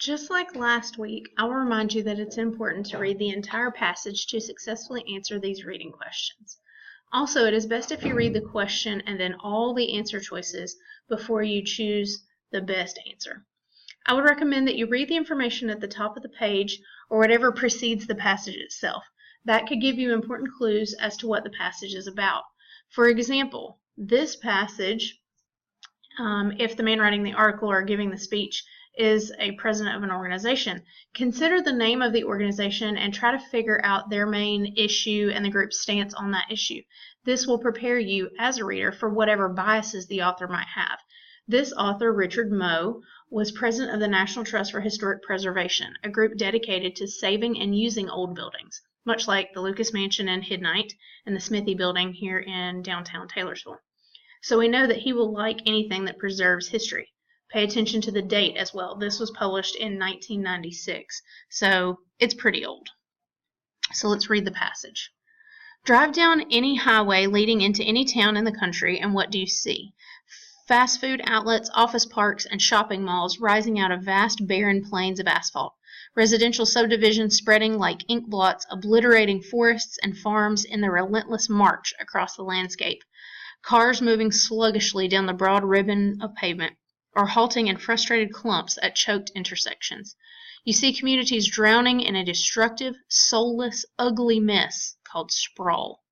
Just like last week, I will remind you that it's important to read the entire passage to successfully answer these reading questions. Also, it is best if you read the question and then all the answer choices before you choose the best answer. I would recommend that you read the information at the top of the page or whatever precedes the passage itself. That could give you important clues as to what the passage is about. For example, this passage, if the man writing the article or giving the speech is a president of an organization, consider the name of the organization and try to figure out their main issue and the group's stance on that issue. This will prepare you as a reader for whatever biases the author might have. This author, Richard Moe, was president of the National Trust for Historic Preservation, a group dedicated to saving and using old buildings, much like the Lucas Mansion in Hidnight and the Smithy Building here in downtown Taylorsville. So we know that he will like anything that preserves history. Pay attention to the date as well. This was published in 1996, so it's pretty old. So let's read the passage. Drive down any highway leading into any town in the country, and what do you see? Fast food outlets, office parks, and shopping malls rising out of vast barren plains of asphalt. Residential subdivisions spreading like ink blots, obliterating forests and farms in their relentless march across the landscape. Cars moving sluggishly down the broad ribbon of pavement, or halting in frustrated clumps at choked intersections. You see communities drowning in a destructive, soulless, ugly mess called sprawl.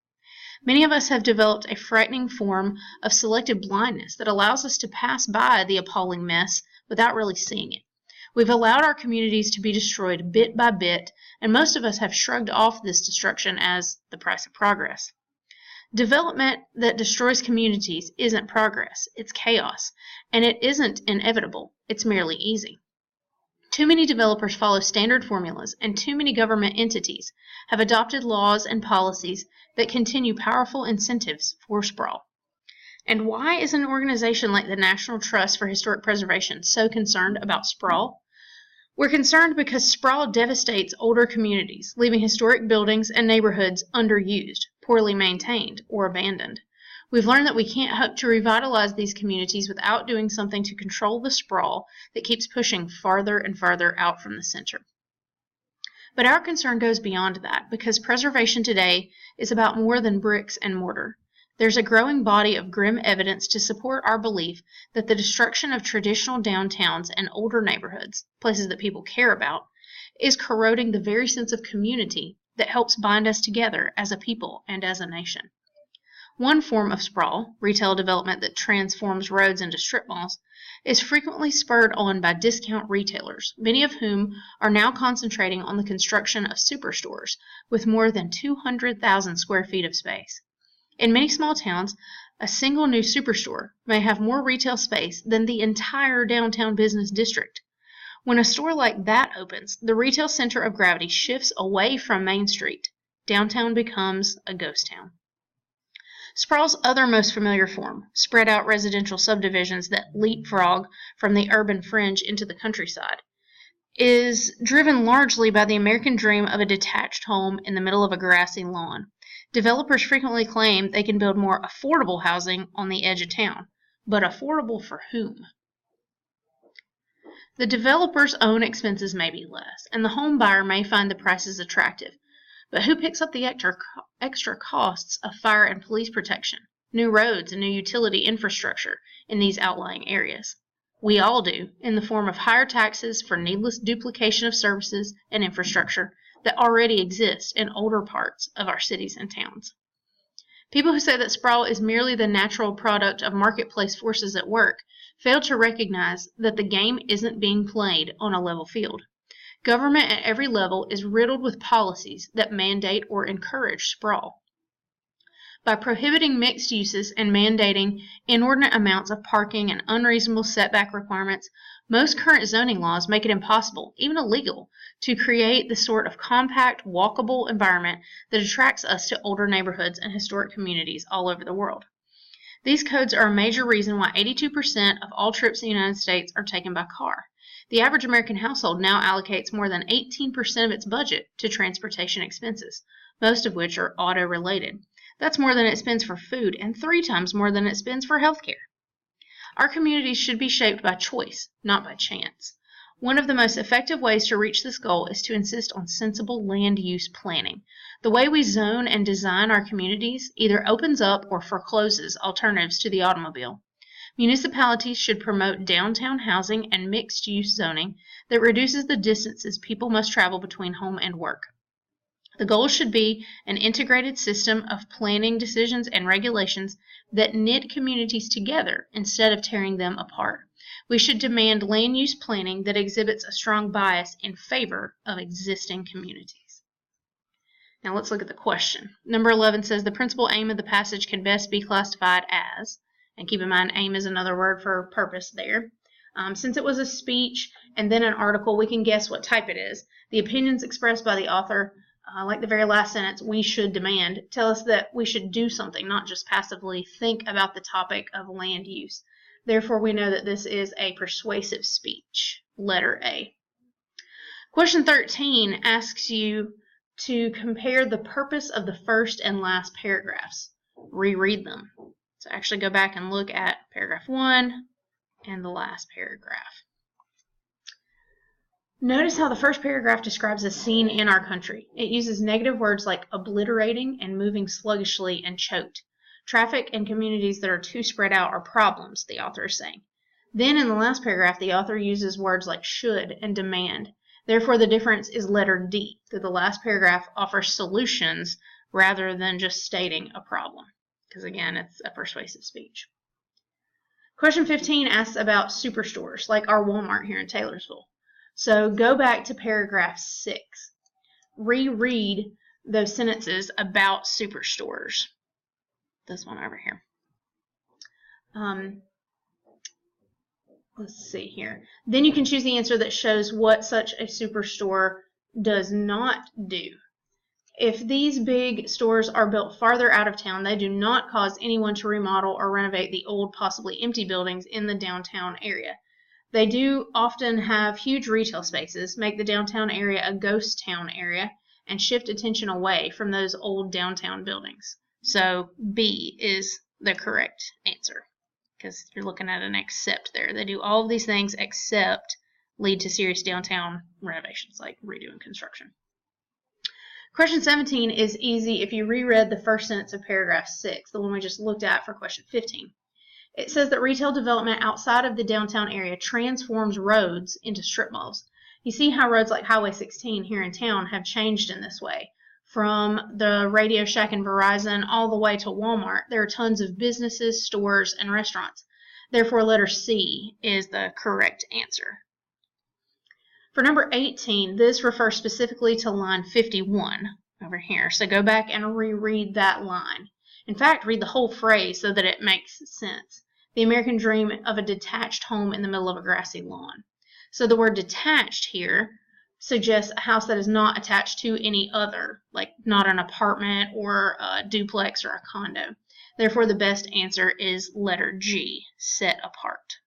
Many of us have developed a frightening form of selective blindness that allows us to pass by the appalling mess without really seeing it. We've allowed our communities to be destroyed bit by bit, and most of us have shrugged off this destruction as the price of progress. Development that destroys communities isn't progress, it's chaos, and it isn't inevitable, it's merely easy. Too many developers follow standard formulas, and too many government entities have adopted laws and policies that continue powerful incentives for sprawl. And why is an organization like the National Trust for Historic Preservation so concerned about sprawl? We're concerned because sprawl devastates older communities, leaving historic buildings and neighborhoods underused, poorly maintained, or abandoned. We've learned that we can't hope to revitalize these communities without doing something to control the sprawl that keeps pushing farther and farther out from the center. But our concern goes beyond that, because preservation today is about more than bricks and mortar. There's a growing body of grim evidence to support our belief that the destruction of traditional downtowns and older neighborhoods, places that people care about, is corroding the very sense of community that helps bind us together as a people and as a nation. One form of sprawl, retail development that transforms roads into strip malls, is frequently spurred on by discount retailers, many of whom are now concentrating on the construction of superstores with more than 200,000 square feet of space. In many small towns, a single new superstore may have more retail space than the entire downtown business district. When a store like that opens, the retail center of gravity shifts away from Main Street. Downtown becomes a ghost town. Sprawl's other most familiar form, spread out residential subdivisions that leapfrog from the urban fringe into the countryside, is driven largely by the American dream of a detached home in the middle of a grassy lawn. Developers frequently claim they can build more affordable housing on the edge of town, but affordable for whom? The developer's own expenses may be less, and the home buyer may find the prices attractive, but who picks up the extra costs of fire and police protection, new roads, and new utility infrastructure in these outlying areas? We all do, in the form of higher taxes for needless duplication of services and infrastructure that already exist in older parts of our cities and towns. People who say that sprawl is merely the natural product of marketplace forces at work fail to recognize that the game isn't being played on a level field. Government at every level is riddled with policies that mandate or encourage sprawl. By prohibiting mixed uses and mandating inordinate amounts of parking and unreasonable setback requirements, most current zoning laws make it impossible, even illegal, to create the sort of compact, walkable environment that attracts us to older neighborhoods and historic communities all over the world. These codes are a major reason why 82% of all trips in the United States are taken by car. The average American household now allocates more than 18% of its budget to transportation expenses, most of which are auto-related. That's more than it spends for food and 3 times more than it spends for health care. Our communities should be shaped by choice, not by chance. One of the most effective ways to reach this goal is to insist on sensible land use planning. The way we zone and design our communities either opens up or forecloses alternatives to the automobile. Municipalities should promote downtown housing and mixed-use zoning that reduces the distances people must travel between home and work. The goal should be an integrated system of planning decisions and regulations that knit communities together instead of tearing them apart. We should demand land use planning that exhibits a strong bias in favor of existing communities. Now let's look at the question. Number 11 says the principal aim of the passage can best be classified as, and keep in mind aim is another word for purpose there. Since it was a speech and then an article, we can guess what type it is. The opinions expressed by the author, like the very last sentence, we should demand, tell us that we should do something, not just passively think about the topic of land use. Therefore, we know that this is a persuasive speech, letter A. Question 13 asks you to compare the purpose of the first and last paragraphs. Reread them. So actually go back and look at paragraph 1 and the last paragraph. Notice how the first paragraph describes a scene in our country. It uses negative words like obliterating and moving sluggishly and choked. Traffic and communities that are too spread out are problems, the author is saying. Then in the last paragraph, the author uses words like should and demand. Therefore, the difference is letter D, that the last paragraph offers solutions rather than just stating a problem, because again, it's a persuasive speech. Question 15 asks about superstores, like our Walmart here in Taylorsville. So go back to paragraph 6. Reread those sentences about superstores. This one over here. Let's see here. Then you can choose the answer that shows what such a superstore does not do. If these big stores are built farther out of town, they do not cause anyone to remodel or renovate the old, possibly empty buildings in the downtown area. They do often have huge retail spaces, make the downtown area a ghost town area, and shift attention away from those old downtown buildings. So B is the correct answer, because you're looking at an except there. They do all of these things except lead to serious downtown renovations, like redoing construction. Question 17 is easy if you reread the first sentence of paragraph 6, the one we just looked at for question 15. It says that retail development outside of the downtown area transforms roads into strip malls. You see how roads like Highway 16 here in town have changed in this way. From the Radio Shack and Verizon all the way to Walmart, there are tons of businesses, stores, and restaurants. Therefore, letter C is the correct answer. For number 18, this refers specifically to line 51 over here. So go back and reread that line. In fact, read the whole phrase so that it makes sense. The American dream of a detached home in the middle of a grassy lawn. So the word detached here suggests a house that is not attached to any other, like not an apartment or a duplex or a condo. Therefore, the best answer is letter G, set apart.